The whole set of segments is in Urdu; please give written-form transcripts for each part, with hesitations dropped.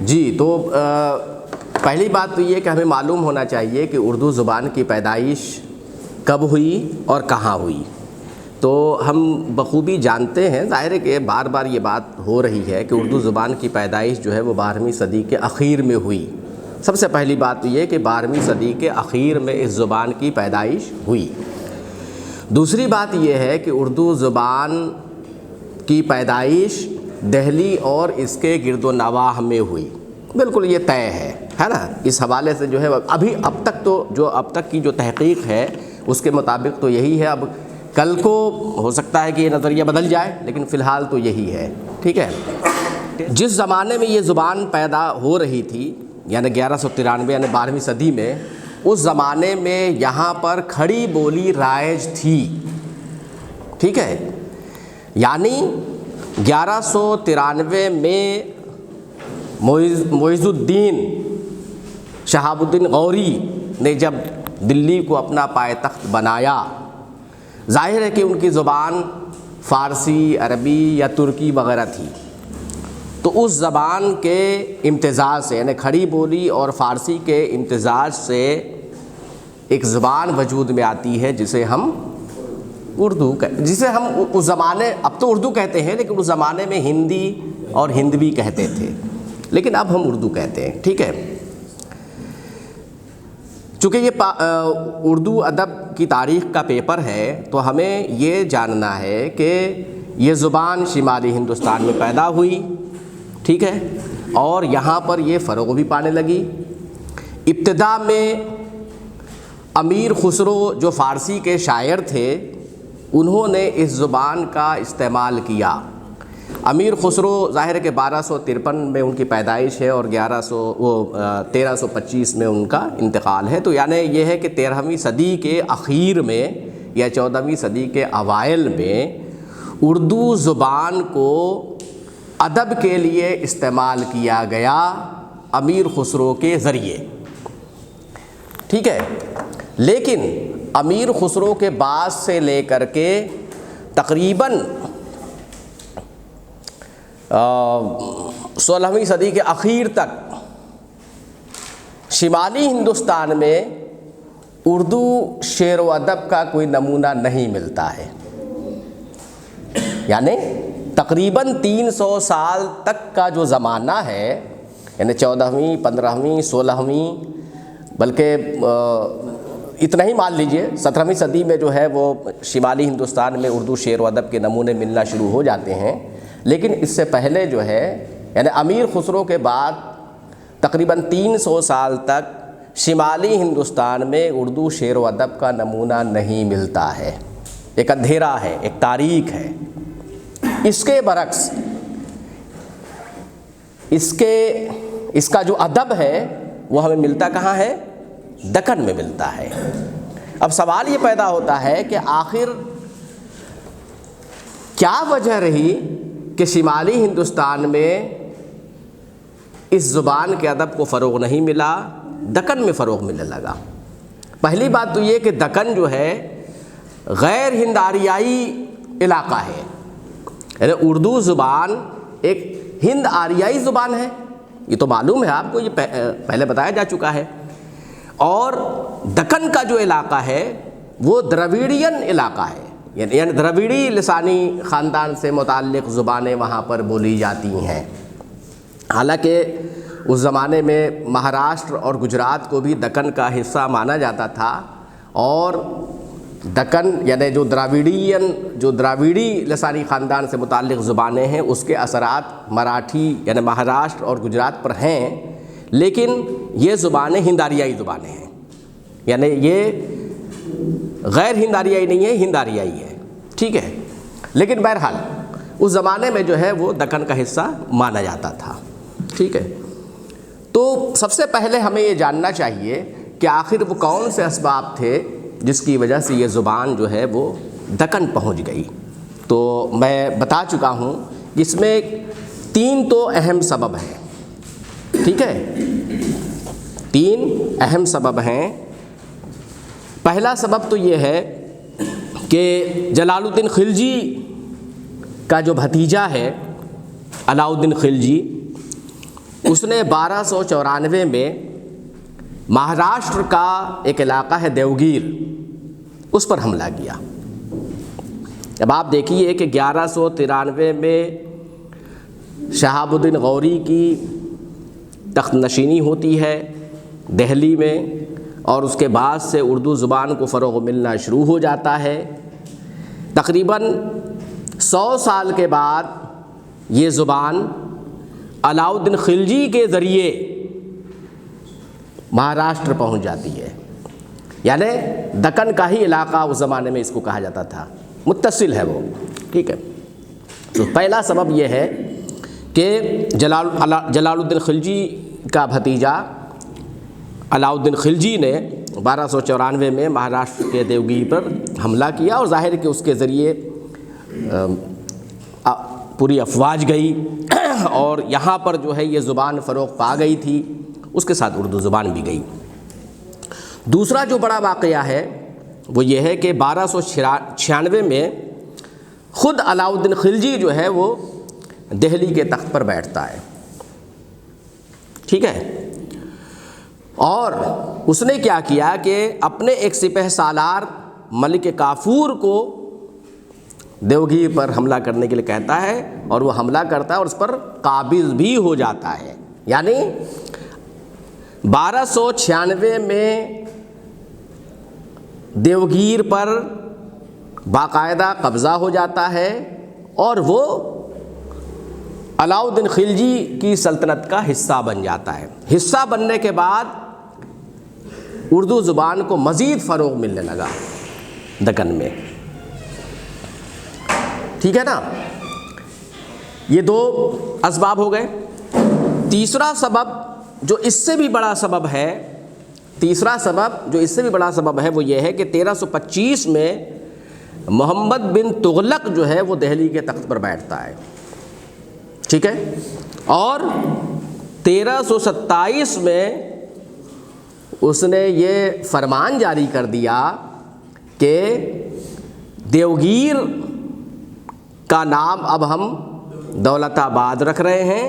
جی تو پہلی بات تو یہ کہ ہمیں معلوم ہونا چاہیے کہ اردو زبان کی پیدائش کب ہوئی اور کہاں ہوئی. تو ہم بخوبی جانتے ہیں، ظاہر ہے کہ بار بار یہ بات ہو رہی ہے کہ اردو زبان کی پیدائش جو ہے وہ 12ویں صدی کے اخیر میں ہوئی. سب سے پہلی بات تو یہ کہ 12ویں صدی کے اخیر میں اس زبان کی پیدائش ہوئی. دوسری بات یہ ہے کہ اردو زبان کی پیدائش دہلی اور اس کے گرد و نواح میں ہوئی. بالکل یہ طے ہے نا. اس حوالے سے جو ہے ابھی اب تک کی جو تحقیق ہے اس کے مطابق تو یہی ہے. اب کل کو ہو سکتا ہے کہ یہ نظریہ بدل جائے، لیکن فی الحال تو یہی ہے. ٹھیک ہے. جس زمانے میں یہ زبان پیدا ہو رہی تھی یعنی 1193 یعنی 12ویں صدی میں، اس زمانے میں یہاں پر کھڑی بولی رائج تھی. ٹھیک ہے. یعنی 1193 میں معیز الدین شہاب الدین غوری نے جب دلی کو اپنا پائے تخت بنایا، ظاہر ہے کہ ان کی زبان فارسی، عربی یا ترکی وغیرہ تھی. تو اس زبان کے امتزاج سے یعنی کھڑی بولی اور فارسی کے امتزاج سے ایک زبان وجود میں آتی ہے جسے ہم اس زمانے، اب تو اردو کہتے ہیں لیکن اس زمانے میں ہندی اور ہندوی کہتے تھے، لیکن اب ہم اردو کہتے ہیں. ٹھیک ہے. چونکہ یہ اردو ادب کی تاریخ کا پیپر ہے تو ہمیں یہ جاننا ہے کہ یہ زبان شمالی ہندوستان میں پیدا ہوئی. ٹھیک ہے. اور یہاں پر یہ فروغ بھی پانے لگی. ابتدا میں امیر خسرو جو فارسی کے شاعر تھے انہوں نے اس زبان کا استعمال کیا. امیر خسرو ظاہر ہے کہ 1253 میں ان کی پیدائش ہے اور 1325 میں ان کا انتقال ہے. تو یعنی یہ ہے کہ 13ویں صدی کے اخیر میں یا 14ویں صدی کے اوائل میں اردو زبان کو ادب کے لیے استعمال کیا گیا امیر خسرو کے ذریعے. ٹھیک ہے. لیکن امیر خسرو کے بعد سے لے کر کے تقریباً 16ویں صدی کے اخیر تک شمالی ہندوستان میں اردو شعر و ادب کا کوئی نمونہ نہیں ملتا ہے. یعنی تقریباً 300 سال تک کا جو زمانہ ہے یعنی 14ویں، 15ویں، 16ویں، بلکہ اتنا ہی مان لیجئے 17ویں صدی میں جو ہے وہ شمالی ہندوستان میں اردو شعر و ادب کے نمونے ملنا شروع ہو جاتے ہیں. لیکن اس سے پہلے جو ہے یعنی امیر خسرو کے بعد تقریباً 300 سال تک شمالی ہندوستان میں اردو شعر و ادب کا نمونہ نہیں ملتا ہے. ایک اندھیرا ہے، ایک تاریک ہے. اس کے برعکس اس کا جو ادب ہے وہ ہمیں ملتا کہاں ہے؟ دکن میں ملتا ہے. اب سوال یہ پیدا ہوتا ہے کہ آخر کیا وجہ رہی کہ شمالی ہندوستان میں اس زبان کے ادب کو فروغ نہیں ملا، دکن میں فروغ ملنے لگا؟ پہلی بات تو یہ کہ دکن جو ہے غیر ہند آریائی علاقہ ہے. یعنی اردو زبان ایک ہند آریائی زبان ہے، یہ تو معلوم ہے آپ کو، یہ پہلے بتایا جا چکا ہے. اور دکن کا جو علاقہ ہے وہ دراویڑین علاقہ ہے، یعنی دراویڑی لسانی خاندان سے متعلق زبانیں وہاں پر بولی جاتی ہیں. حالانکہ اس زمانے میں مہاراشٹر اور گجرات کو بھی دکن کا حصہ مانا جاتا تھا، اور دکن یعنی جو دراویڑی لسانی خاندان سے متعلق زبانیں ہیں اس کے اثرات مراٹھی یعنی مہاراشٹر اور گجرات پر ہیں. لیکن یہ زبانیں ہند آریائی زبانیں ہیں، یعنی یہ غیر ہند آریائی نہیں ہے، ہند آریائی ہے. ٹھیک ہے. لیکن بہرحال اس زمانے میں جو ہے وہ دکن کا حصہ مانا جاتا تھا. ٹھیک ہے. تو سب سے پہلے ہمیں یہ جاننا چاہیے کہ آخر وہ کون سے اسباب تھے جس کی وجہ سے یہ زبان جو ہے وہ دکن پہنچ گئی. تو میں بتا چکا ہوں اس میں 3 تو اہم سبب ہیں. ٹھیک ہے. 3 اہم سبب ہیں. پہلا سبب تو یہ ہے کہ جلال الدین خلجی کا جو بھتیجا ہے علاؤ الدین خلجی، اس نے 1294 میں مہاراشٹر کا ایک علاقہ ہے دیوگیر، اس پر حملہ کیا۔ اب آپ دیکھیے کہ 1193 میں شہاب الدین غوری کی تخت نشینی ہوتی ہے دہلی میں، اور اس کے بعد سے اردو زبان کو فروغ ملنا شروع ہو جاتا ہے۔ تقریباً 100 سال کے بعد یہ زبان علاؤالدین خلجی کے ذریعے مہاراشٹر پہنچ جاتی ہے، یعنی دکن کا ہی علاقہ اس زمانے میں اس کو کہا جاتا تھا، متصل ہے وہ، ٹھیک ہے۔ تو پہلا سبب یہ ہے کہ جلال الدین خلجی کا بھتیجا علاؤالدین خلجی نے 1294 میں مہاراشٹر کے دیوگیر پر حملہ کیا، اور ظاہر ہے کہ اس کے ذریعے پوری افواج گئی اور یہاں پر جو ہے یہ زبان فروغ پا گئی تھی، اس کے ساتھ اردو زبان بھی گئی۔ دوسرا جو بڑا واقعہ ہے وہ یہ ہے کہ 1296 میں خود علاؤالدین خلجی جو ہے وہ دہلی کے تخت پر بیٹھتا ہے، ٹھیک ہے، اور اس نے کیا کیا کہ اپنے ایک سپہ سالار ملک کافور کو دیوگیر پر حملہ کرنے کے لیے کہتا ہے، اور وہ حملہ کرتا ہے اور اس پر قابض بھی ہو جاتا ہے۔ یعنی 1296 میں دیوگیر پر باقاعدہ قبضہ ہو جاتا ہے، اور وہ علاؤالدین خلجی کی سلطنت کا حصہ بن جاتا ہے۔ حصہ بننے کے بعد اردو زبان کو مزید فروغ ملنے لگا دکن میں، ٹھیک ہے نا۔ یہ دو اسباب ہو گئے۔ تیسرا سبب جو اس سے بھی بڑا سبب ہے، وہ یہ ہے کہ 1325 میں محمد بن تغلق جو ہے وہ دہلی کے تخت پر بیٹھتا ہے، ٹھیک ہے، اور 1327 میں اس نے یہ فرمان جاری کر دیا کہ دیوگیر کا نام اب ہم دولت آباد رکھ رہے ہیں،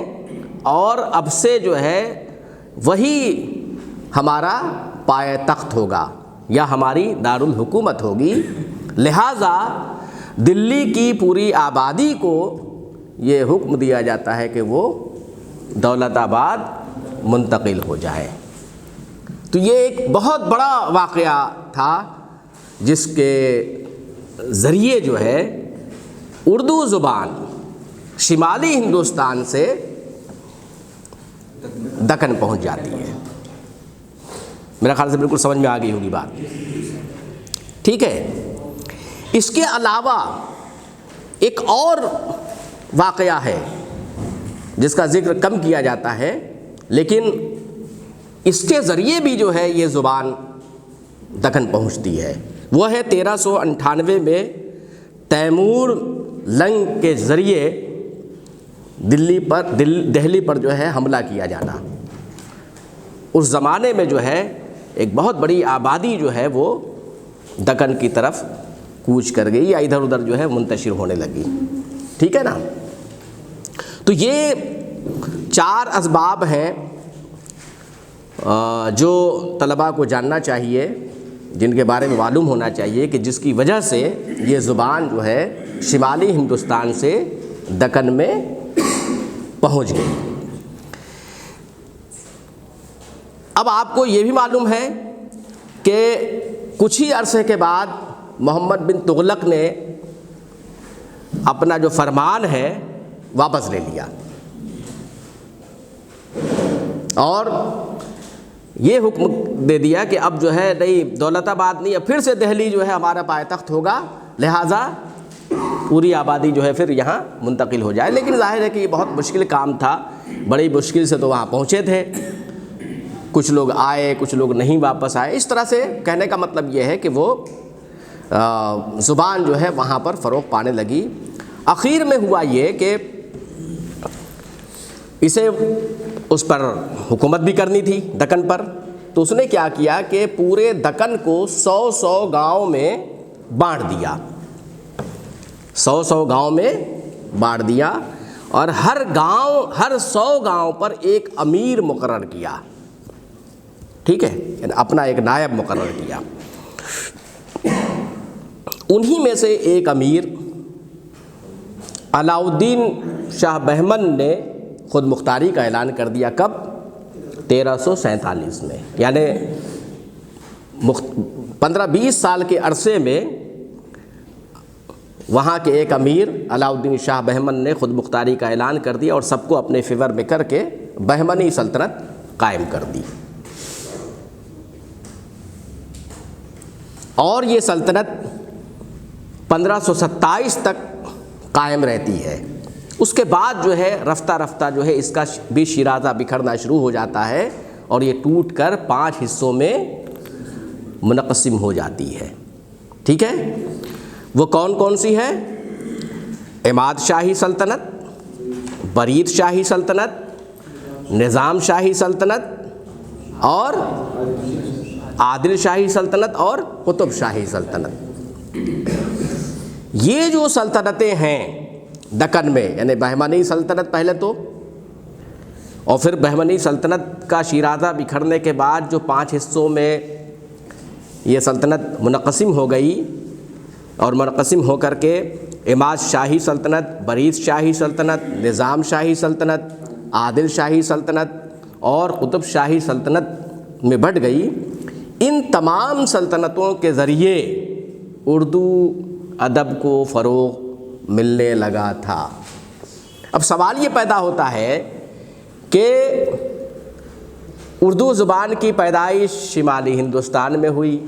اور اب سے جو ہے وہی ہمارا پائے تخت ہوگا یا ہماری دارالحکومت ہوگی، لہٰذا دلی کی پوری آبادی کو یہ حکم دیا جاتا ہے کہ وہ دولت آباد منتقل ہو جائے۔ تو یہ ایک بہت بڑا واقعہ تھا جس کے ذریعے جو ہے اردو زبان شمالی ہندوستان سے دکن پہنچ جاتی ہے۔ میرا خیال سے بالکل سمجھ میں آ گئی ہوگی بات، ٹھیک ہے۔ اس کے علاوہ ایک اور واقعہ ہے جس کا ذکر کم کیا جاتا ہے، لیکن اس کے ذریعے بھی جو ہے یہ زبان دکن پہنچتی ہے۔ وہ ہے 1398 میں تیمور لنگ کے ذریعے دہلی پر جو ہے حملہ کیا جانا۔ اس زمانے میں جو ہے ایک بہت بڑی آبادی جو ہے وہ دکن کی طرف کوچ کر گئی یا ادھر ادھر جو ہے منتشر ہونے لگی، ٹھیک ہے نا۔ تو یہ 4 اسباب ہیں جو طلباء کو جاننا چاہیے، جن کے بارے میں معلوم ہونا چاہیے کہ جس کی وجہ سے یہ زبان جو ہے شمالی ہندوستان سے دکن میں پہنچ گئی۔ اب آپ کو یہ بھی معلوم ہے کہ کچھ ہی عرصے کے بعد محمد بن تغلق نے اپنا جو فرمان ہے واپس لے لیا، اور یہ حکم دے دیا کہ اب جو ہے نہیں دولت آباد نہیں، اب پھر سے دہلی جو ہے ہمارا پائے تخت ہوگا، لہٰذا پوری آبادی جو ہے پھر یہاں منتقل ہو جائے۔ لیکن ظاہر ہے کہ یہ بہت مشکل کام تھا، بڑی مشکل سے تو وہاں پہنچے تھے، کچھ لوگ آئے کچھ لوگ نہیں واپس آئے۔ اس طرح سے کہنے کا مطلب یہ ہے کہ وہ زبان جو ہے وہاں پر فروغ پانے لگی۔ آخر میں ہوا یہ کہ اسے اس پر حکومت بھی کرنی تھی دکن پر، تو اس نے کیا کیا کہ پورے دکن کو 100 گاؤں میں بانٹ دیا، 100 گاؤں میں بانٹ دیا، اور ہر 100 گاؤں پر ایک امیر مقرر کیا، ٹھیک ہے، یعنی اپنا ایک نائب مقرر کیا۔ انہی میں سے ایک امیر علاء الدین شاہ بہمن نے خود مختاری کا اعلان کر دیا۔ کب؟ 1347 میں، یعنی 15-20 سال کے عرصے میں وہاں کے ایک امیر علاء الدین شاہ بہمن نے خود مختاری کا اعلان کر دیا اور سب کو اپنے فیور میں کر کے بہمنی سلطنت قائم کر دی۔ اور یہ سلطنت 1527 تک قائم رہتی ہے۔ اس کے بعد جو ہے رفتہ رفتہ جو ہے اس کا بھی شیرازہ بکھرنا شروع ہو جاتا ہے اور یہ ٹوٹ کر 5 حصوں میں منقسم ہو جاتی ہے، ٹھیک ہے۔ وہ کون کون سی ہے؟ عماد شاہی سلطنت، برید شاہی سلطنت، نظام شاہی سلطنت اور عادل شاہی سلطنت اور قطب شاہی سلطنت۔ یہ جو سلطنتیں ہیں دکن میں، یعنی بہمنی سلطنت پہلے تو، اور پھر بہمنی سلطنت کا شیرازہ بکھرنے کے بعد جو 5 حصوں میں یہ سلطنت منقسم ہو گئی، اور منقسم ہو کر کے عماد شاہی سلطنت، برید شاہی سلطنت، نظام شاہی سلطنت، عادل شاہی سلطنت اور قطب شاہی سلطنت میں بٹ گئی۔ ان تمام سلطنتوں کے ذریعے اردو ادب کو فروغ ملنے لگا تھا۔ اب سوال یہ پیدا ہوتا ہے کہ اردو زبان کی پیدائش شمالی ہندوستان میں ہوئی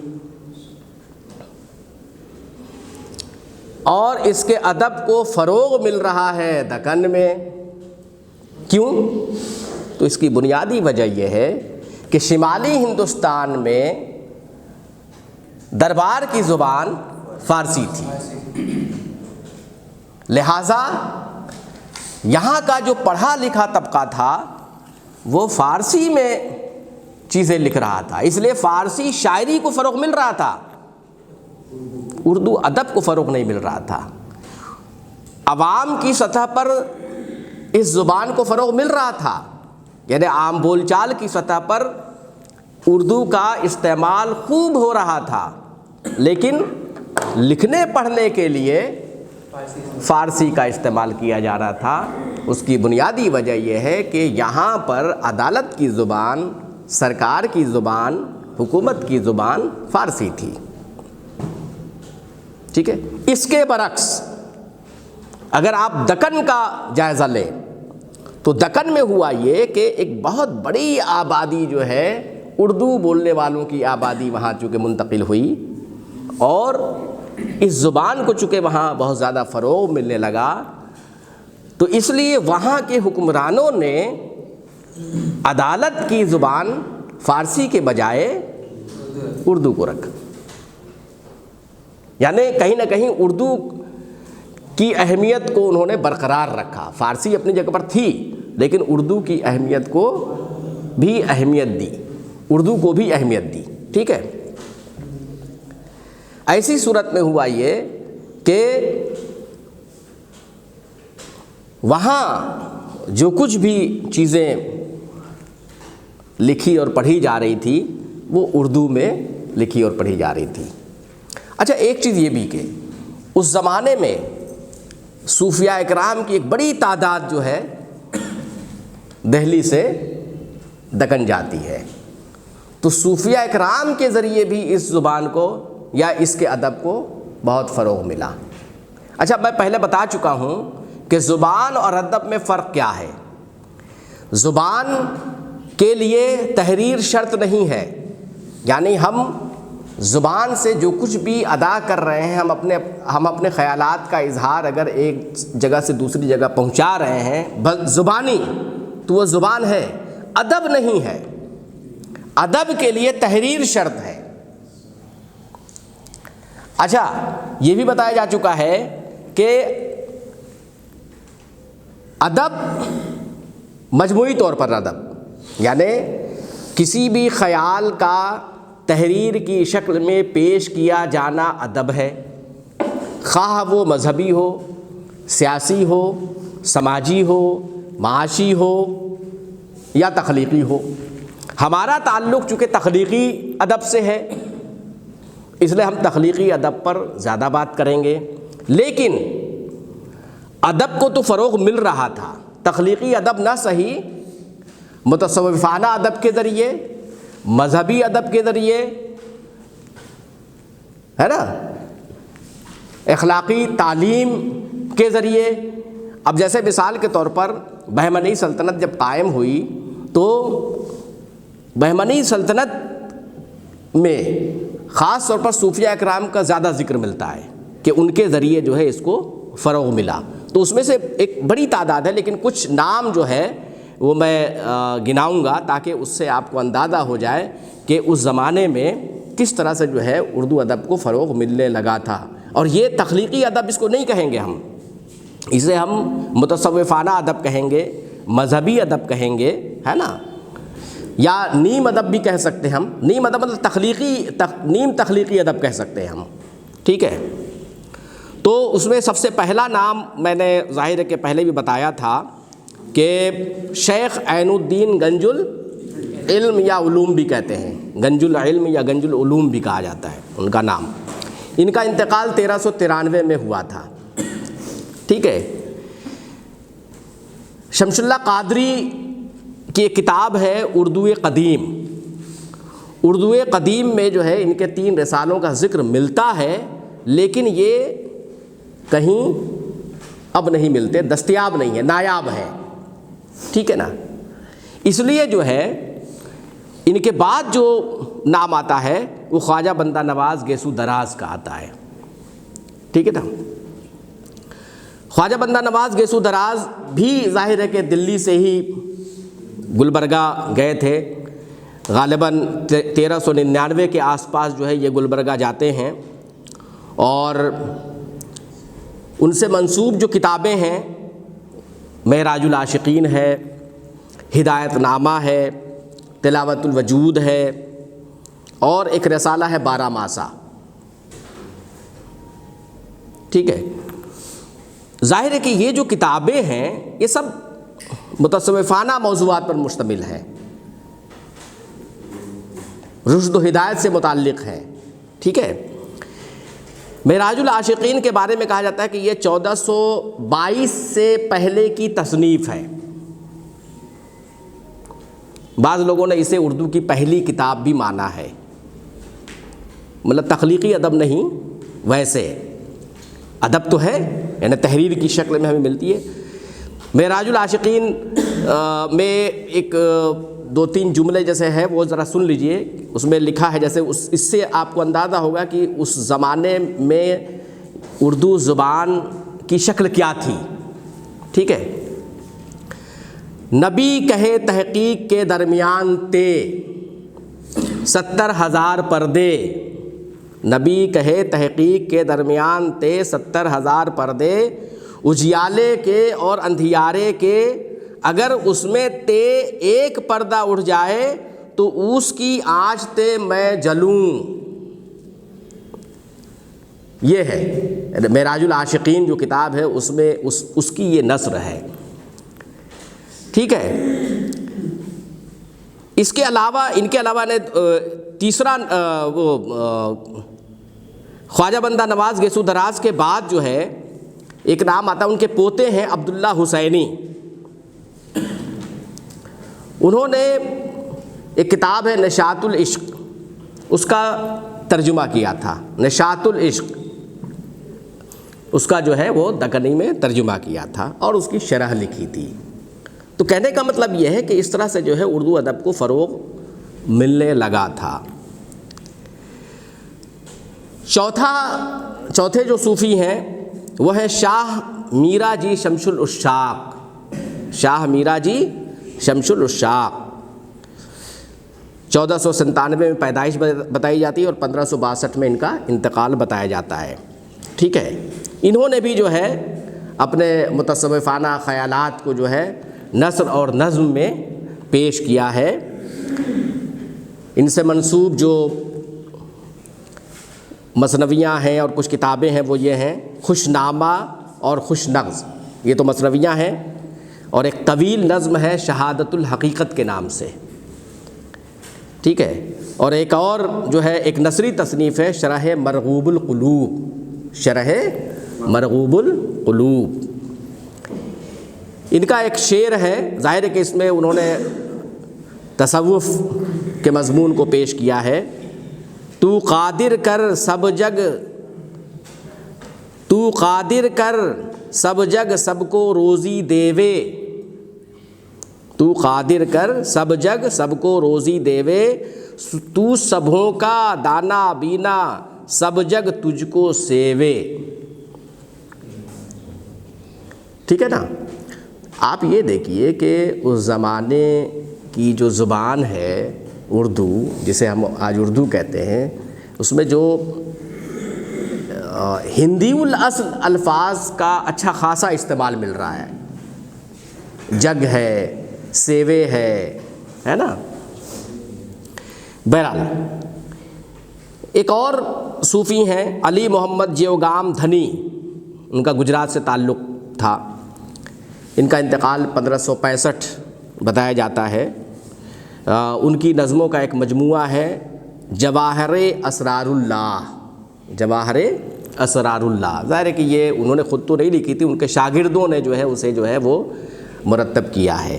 اور اس کے ادب کو فروغ مل رہا ہے دکن میں، کیوں؟ تو اس کی بنیادی وجہ یہ ہے کہ شمالی ہندوستان میں دربار کی زبان فارسی تھی، لہٰذا یہاں کا جو پڑھا لکھا طبقہ تھا وہ فارسی میں چیزیں لکھ رہا تھا، اس لیے فارسی شاعری کو فروغ مل رہا تھا، اردو ادب کو فروغ نہیں مل رہا تھا۔ عوام کی سطح پر اس زبان کو فروغ مل رہا تھا، یعنی عام بول چال کی سطح پر اردو کا استعمال خوب ہو رہا تھا، لیکن لکھنے پڑھنے کے لیے فارسی کا استعمال کیا جا رہا تھا۔ اس کی بنیادی وجہ یہ ہے کہ یہاں پر عدالت کی زبان، سرکار کی زبان، حکومت کی زبان فارسی تھی، ٹھیک ہے۔ اس کے برعکس اگر آپ دکن کا جائزہ لیں تو دکن میں ہوا یہ کہ ایک بہت بڑی آبادی جو ہے اردو بولنے والوں کی آبادی وہاں چونکہ منتقل ہوئی، اور اس زبان کو چونکہ وہاں بہت زیادہ فروغ ملنے لگا، تو اس لیے وہاں کے حکمرانوں نے عدالت کی زبان فارسی کے بجائے اردو کو رکھا، یعنی کہیں نہ کہیں اردو کی اہمیت کو انہوں نے برقرار رکھا۔ فارسی اپنی جگہ پر تھی لیکن اردو کی اہمیت کو بھی اہمیت دی، اردو کو بھی اہمیت دی، ٹھیک ہے۔ ایسی صورت میں ہوا یہ کہ وہاں جو کچھ بھی چیزیں لکھی اور پڑھی جا رہی تھی وہ اردو میں لکھی اور پڑھی جا رہی تھی۔ اچھا، ایک چیز یہ بھی کہ اس زمانے میں صوفیاء اکرام کی ایک بڑی تعداد جو ہے دہلی سے دکن جاتی ہے، تو صوفیاء اکرام کے ذریعے بھی اس زبان کو یا اس کے ادب کو بہت فروغ ملا۔ اچھا، میں پہلے بتا چکا ہوں کہ زبان اور ادب میں فرق کیا ہے۔ زبان کے لیے تحریر شرط نہیں ہے، یعنی ہم زبان سے جو کچھ بھی ادا کر رہے ہیں، ہم اپنے خیالات کا اظہار اگر ایک جگہ سے دوسری جگہ پہنچا رہے ہیں زبانی، تو وہ زبان ہے، ادب نہیں ہے۔ ادب کے لیے تحریر شرط ہے۔ اچھا، یہ بھی بتایا جا چکا ہے کہ ادب مجموعی طور پر ادب، یعنی کسی بھی خیال کا تحریر کی شکل میں پیش کیا جانا ادب ہے، خواہ وہ مذہبی ہو، سیاسی ہو، سماجی ہو، معاشی ہو یا تخلیقی ہو۔ ہمارا تعلق چونکہ تخلیقی ادب سے ہے، اس لیے ہم تخلیقی ادب پر زیادہ بات کریں گے، لیکن ادب کو تو فروغ مل رہا تھا، تخلیقی ادب نہ صحیح، متصوفانہ ادب کے ذریعے، مذہبی ادب کے ذریعے، ہے نا، اخلاقی تعلیم کے ذریعے۔ اب جیسے مثال کے طور پر بہمنی سلطنت جب قائم ہوئی تو بہمنی سلطنت میں خاص طور پر صوفیہ اکرام کا زیادہ ذکر ملتا ہے کہ ان کے ذریعے جو ہے اس کو فروغ ملا۔ تو اس میں سے ایک بڑی تعداد ہے، لیکن کچھ نام جو ہے وہ میں گناؤں گا تاکہ اس سے آپ کو اندازہ ہو جائے کہ اس زمانے میں کس طرح سے جو ہے اردو ادب کو فروغ ملنے لگا تھا۔ اور یہ تخلیقی ادب اس کو نہیں کہیں گے ہم، اسے ہم متصوفانہ ادب کہیں گے، مذہبی ادب کہیں گے، ہے نا، یا نیم ادب بھی کہہ سکتے ہیں ہم۔ نیم ادب مطلب نیم تخلیقی ادب کہہ سکتے ہیں ہم، ٹھیک ہے۔ تو اس میں سب سے پہلا نام میں نے ظاہر ہے کہ پہلے بھی بتایا تھا کہ شیخ عین الدین گنج العلم یا علوم بھی کہتے ہیں، گنج العلم یا گنج العلوم بھی کہا جاتا ہے ان کا نام۔ ان کا انتقال 1393 میں ہوا تھا، ٹھیک ہے۔ شمس اللہ قادری کی ایک کتاب ہے اردو قدیم۔ اردو قدیم میں جو ہے ان کے 3 رسالوں کا ذکر ملتا ہے، لیکن یہ کہیں اب نہیں ملتے، دستیاب نہیں ہے، نایاب ہے، ٹھیک ہے نا۔ اس لیے جو ہے ان کے بعد جو نام آتا ہے وہ خواجہ بندہ نواز گیسو دراز کا آتا ہے، ٹھیک ہے نا۔ خواجہ بندہ نواز گیسو دراز بھی ظاہر ہے کہ دلی سے ہی گلبرگہ گئے تھے، غالباً 1399 کے آس پاس جو ہے یہ گلبرگہ جاتے ہیں، اور ان سے منسوب جو کتابیں ہیں معراج العاشقین ہے، ہدایت نامہ ہے، تلاوت الوجود ہے، اور ایک رسالہ ہے 12 ماسہ، ٹھیک ہے۔ ظاہر ہے کہ یہ جو کتابیں ہیں یہ سب متصوفانہ موضوعات پر مشتمل ہیں، رشد و ہدایت سے متعلق ہیں، ٹھیک ہے۔ معراج العاشقین کے بارے میں کہا جاتا ہے کہ یہ 1422 سے پہلے کی تصنیف ہے۔ بعض لوگوں نے اسے اردو کی پہلی کتاب بھی مانا ہے، مطلب تخلیقی ادب نہیں، ویسے ادب تو ہے، یعنی تحریر کی شکل میں ہمیں ملتی ہے۔ معراج العاشقین میں ایک 2-3 جملے جیسے ہے وہ ذرا سن لیجئے، اس میں لکھا ہے، جیسے اس سے آپ کو اندازہ ہوگا کہ اس زمانے میں اردو زبان کی شکل کیا تھی، ٹھیک ہے۔ نبی کہے تحقیق کے درمیان تے 70,000 پردے، نبی کہے تحقیق کے درمیان تے 70,000 پردے، اجیالے کے اور اندھیارے کے، اگر اس میں تے ایک پردہ اٹھ جائے تو اس کی آنچ تے میں جلوں۔ یہ ہے معراج العاشقین جو کتاب ہے، اس میں اس کی یہ نثر ہے، ٹھیک ہے۔ اس کے علاوہ ان کے علاوہ نے تیسرا وہ خواجہ بندہ نواز گیسو دراز کے بعد جو ہے ایک نام آتا ہے، ان کے پوتے ہیں عبداللہ حسینی، انہوں نے ایک کتاب ہے نشاط العشق، اس کا ترجمہ کیا تھا، نشاط العشق، اس کا جو ہے وہ دکنی میں ترجمہ کیا تھا اور اس کی شرح لکھی تھی۔ تو کہنے کا مطلب یہ ہے کہ اس طرح سے جو ہے اردو ادب کو فروغ ملنے لگا تھا۔ چوتھے جو صوفی ہیں وہ ہیں شاہ میرا جی شمس العشاق، شاہ میرا جی شمس العشاق، 1497 میں پیدائش بتائی جاتی ہے اور 1562 میں ان کا انتقال بتایا جاتا ہے، ٹھیک ہے۔ انہوں نے بھی جو ہے اپنے متصوفانہ خیالات کو جو ہے نثر اور نظم میں پیش کیا ہے۔ ان سے منسوب جو مثنویاں ہیں اور کچھ کتابیں ہیں وہ یہ ہیں خوش نامہ اور خوش نغز، یہ تو مثنویاں ہیں، اور ایک طویل نظم ہے شہادت الحقیقت کے نام سے، ٹھیک ہے، اور ایک اور جو ہے ایک نثری تصنیف ہے شرح مرغوب القلوب، شرح مرغوب القلوب۔ ان کا ایک شعر ہے، ظاہر ہے کہ اس میں انہوں نے تصوف کے مضمون کو پیش کیا ہے۔ تو قادر کر سب جگ، تو قادر کر سب جگ سب کو روزی دیوے، تو قادر کر سب جگ سب کو روزی دیوے، تو سبھوں کا دانا بینا سب جگ تجھ کو سیوے۔ ٹھیک ہے نا؟ آپ یہ دیکھیے کہ اس زمانے کی جو زبان ہے اردو، جسے ہم آج اردو کہتے ہیں، اس میں جو ہندی الاصل الفاظ کا اچھا خاصا استعمال مل رہا ہے، جگ ہے، سیوے ہے نا۔ بہرحال ایک اور صوفی ہیں علی محمد جیوگام دھنی، ان کا گجرات سے تعلق تھا، ان کا انتقال 1565 بتایا جاتا ہے۔ ان کی نظموں کا ایک مجموعہ ہے جواہر اسرار اللہ، جواہر اسرار اللہ۔ ظاہر ہے کہ یہ انہوں نے خود تو نہیں لکھی تھی، ان کے شاگردوں نے جو ہے اسے جو ہے وہ مرتب کیا ہے،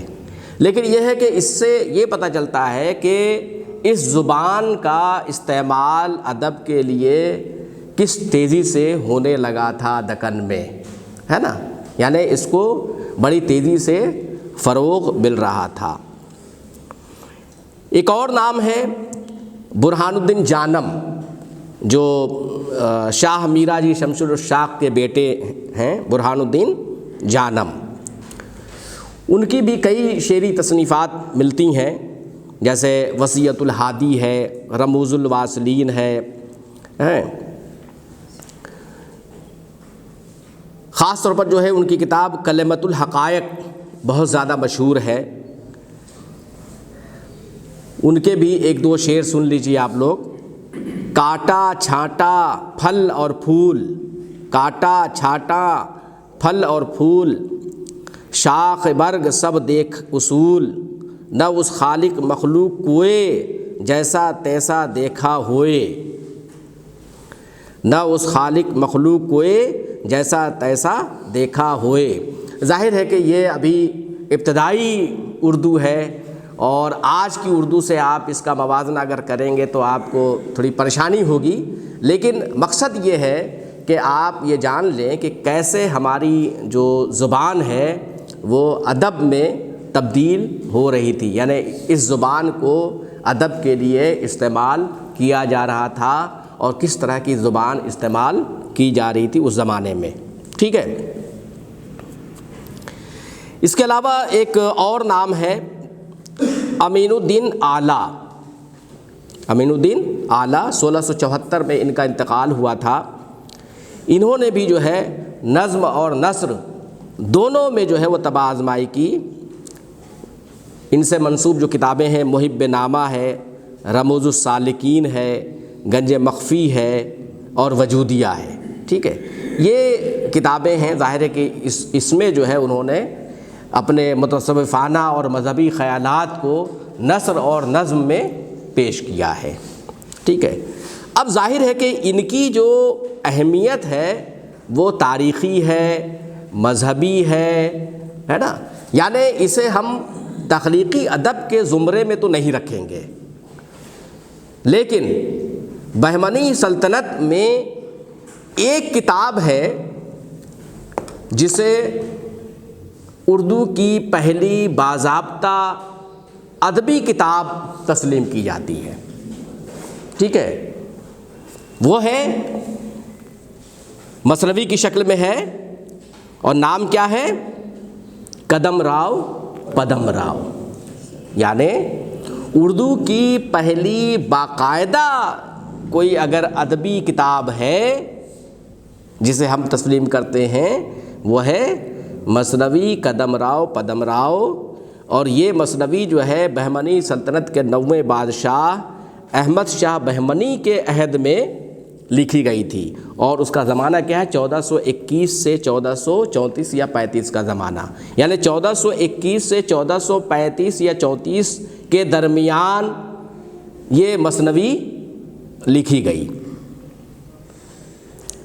لیکن یہ ہے کہ اس سے یہ پتہ چلتا ہے کہ اس زبان کا استعمال ادب کے لیے کس تیزی سے ہونے لگا تھا دکن میں، ہے نا، یعنی اس کو بڑی تیزی سے فروغ مل رہا تھا۔ ایک اور نام ہے برہان الدین جانم، جو شاہ میرا جی شمس الشاق کے بیٹے ہیں، برہان الدین جانم۔ ان کی بھی کئی شعری تصنیفات ملتی ہیں، جیسے وصیت الہادی ہے، رموز الواصلین ہے۔ خاص طور پر جو ہے ان کی کتاب کلمۃ الحقائق بہت زیادہ مشہور ہے۔ ان کے بھی ایک دو شعر سن لیجیے آپ لوگ۔ کاٹا چھانٹا پھل اور پھول، کاٹا چھانٹا پھل اور پھول، شاخ برگ سب دیکھ اصول، نہ اس خالق مخلوق کوئے جیسا تیسا دیکھا ہوئے، نہ اس خالق مخلوق کوئے جیسا تیسا دیکھا ہوئے۔ ظاہر ہے کہ یہ ابھی ابتدائی اردو ہے، اور آج کی اردو سے آپ اس کا موازنہ اگر کریں گے تو آپ کو تھوڑی پریشانی ہوگی، لیکن مقصد یہ ہے کہ آپ یہ جان لیں کہ کیسے ہماری جو زبان ہے وہ ادب میں تبدیل ہو رہی تھی، یعنی اس زبان کو ادب کے لیے استعمال کیا جا رہا تھا، اور کس طرح کی زبان استعمال کی جا رہی تھی اس زمانے میں۔ ٹھیک ہے، اس کے علاوہ ایک اور نام ہے امین الدین اعلیٰ۔ امین الدین اعلیٰ 1674 میں ان کا انتقال ہوا تھا۔ انہوں نے بھی جو ہے نظم اور نثر دونوں میں جو ہے وہ طبع آزمائی کی۔ ان سے منسوب جو کتابیں ہیں محب نامہ ہے، رموز السالکین ہے، گنج مخفی ہے، اور وجودیہ ہے۔ ٹھیک ہے، یہ کتابیں ہیں، ظاہر ہے کہ اس میں جو ہے انہوں نے اپنے متصوفانہ اور مذہبی خیالات کو نثر اور نظم میں پیش کیا ہے۔ ٹھیک ہے، اب ظاہر ہے کہ ان کی جو اہمیت ہے وہ تاریخی ہے، مذہبی ہے نا، یعنی اسے ہم تخلیقی ادب کے زمرے میں تو نہیں رکھیں گے، لیکن بہمنی سلطنت میں ایک کتاب ہے جسے اردو کی پہلی باضابطہ ادبی کتاب تسلیم کی جاتی ہے۔ ٹھیک ہے، وہ ہے مثنوی کی شکل میں ہے، اور نام کیا ہے؟ قدم راؤ پدم راؤ، یعنی اردو کی پہلی باقاعدہ کوئی اگر ادبی کتاب ہے جسے ہم تسلیم کرتے ہیں وہ ہے مثنوی قدم راؤ پدم راؤ۔ اور یہ مثنوی جو ہے بہمنی سلطنت کے 9ویں بادشاہ احمد شاہ بہمنی کے عہد میں لکھی گئی تھی، اور اس کا زمانہ کیا ہے؟ 1421 سے 1434 یا 35 کا زمانہ، یعنی 1421 سے 1435 یا 34 کے درمیان یہ مثنوی لکھی گئی،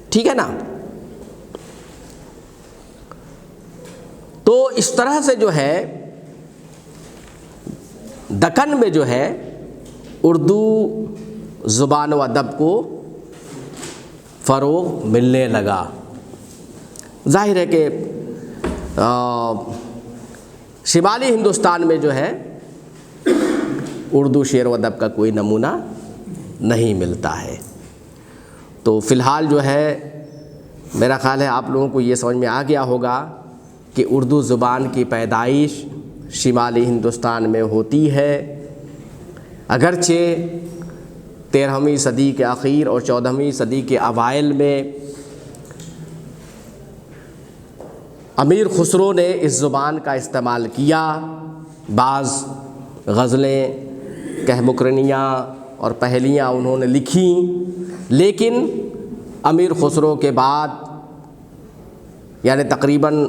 ٹھیک ہے نا؟ تو اس طرح سے جو ہے دکن میں جو ہے اردو زبان و ادب کو فروغ ملنے لگا۔ ظاہر ہے کہ شمالی ہندوستان میں جو ہے اردو شعر و ادب کا کوئی نمونہ نہیں ملتا ہے۔ تو فی الحال جو ہے میرا خیال ہے آپ لوگوں کو یہ سمجھ میں آ گیا ہوگا کہ اردو زبان کی پیدائش شمالی ہندوستان میں ہوتی ہے، اگرچہ 13ویں صدی کے آخر اور 14ویں صدی کے اوائل میں امیر خسرو نے اس زبان کا استعمال کیا، بعض غزلیں، کہمکرنیاں اور پہلیاں انہوں نے لکھیں، لیکن امیر خسرو کے بعد یعنی تقریباً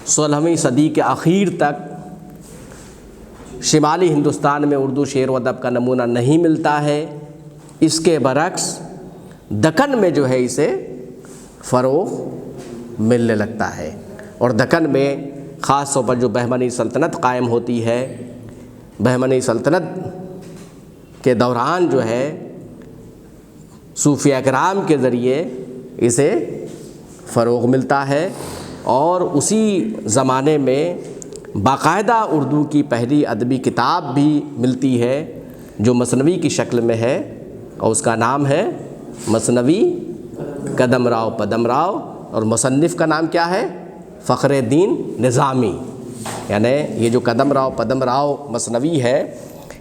16ویں صدی کے آخر تک شمالی ہندوستان میں اردو شعر و ادب کا نمونہ نہیں ملتا ہے۔ اس کے برعکس دکن میں جو ہے اسے فروغ ملنے لگتا ہے، اور دکن میں خاص طور پر جو بہمنی سلطنت قائم ہوتی ہے، بہمنی سلطنت کے دوران جو ہے صوفیاء کرام کے ذریعے اسے فروغ ملتا ہے، اور اسی زمانے میں باقاعدہ اردو کی پہلی ادبی کتاب بھی ملتی ہے جو مثنوی کی شکل میں ہے، اور اس کا نام ہے مثنوی قدم راؤ پدم راؤ، اور مصنف کا نام کیا ہے؟ فخر الدین نظامی۔ یعنی یہ جو قدم راؤ پدم راؤ مثنوی ہے،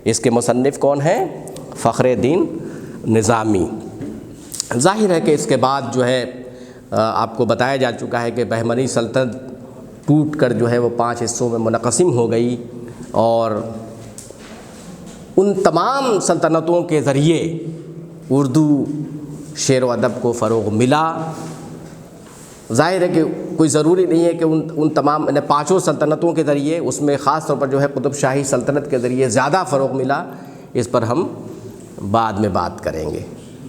اس کے مصنف کون ہیں؟ فخر الدین نظامی۔ ظاہر ہے کہ اس کے بعد جو ہے آپ کو بتایا جا چکا ہے کہ بہمنی سلطنت ٹوٹ کر جو ہے وہ 5 حصوں میں منقسم ہو گئی، اور ان تمام سلطنتوں کے ذریعے اردو شعر و ادب کو فروغ ملا۔ ظاہر ہے کہ کوئی ضروری نہیں ہے کہ ان تمام 5 سلطنتوں کے ذریعے، اس میں خاص طور پر جو ہے قطب شاہی سلطنت کے ذریعے زیادہ فروغ ملا، اس پر ہم بعد میں بات کریں گے۔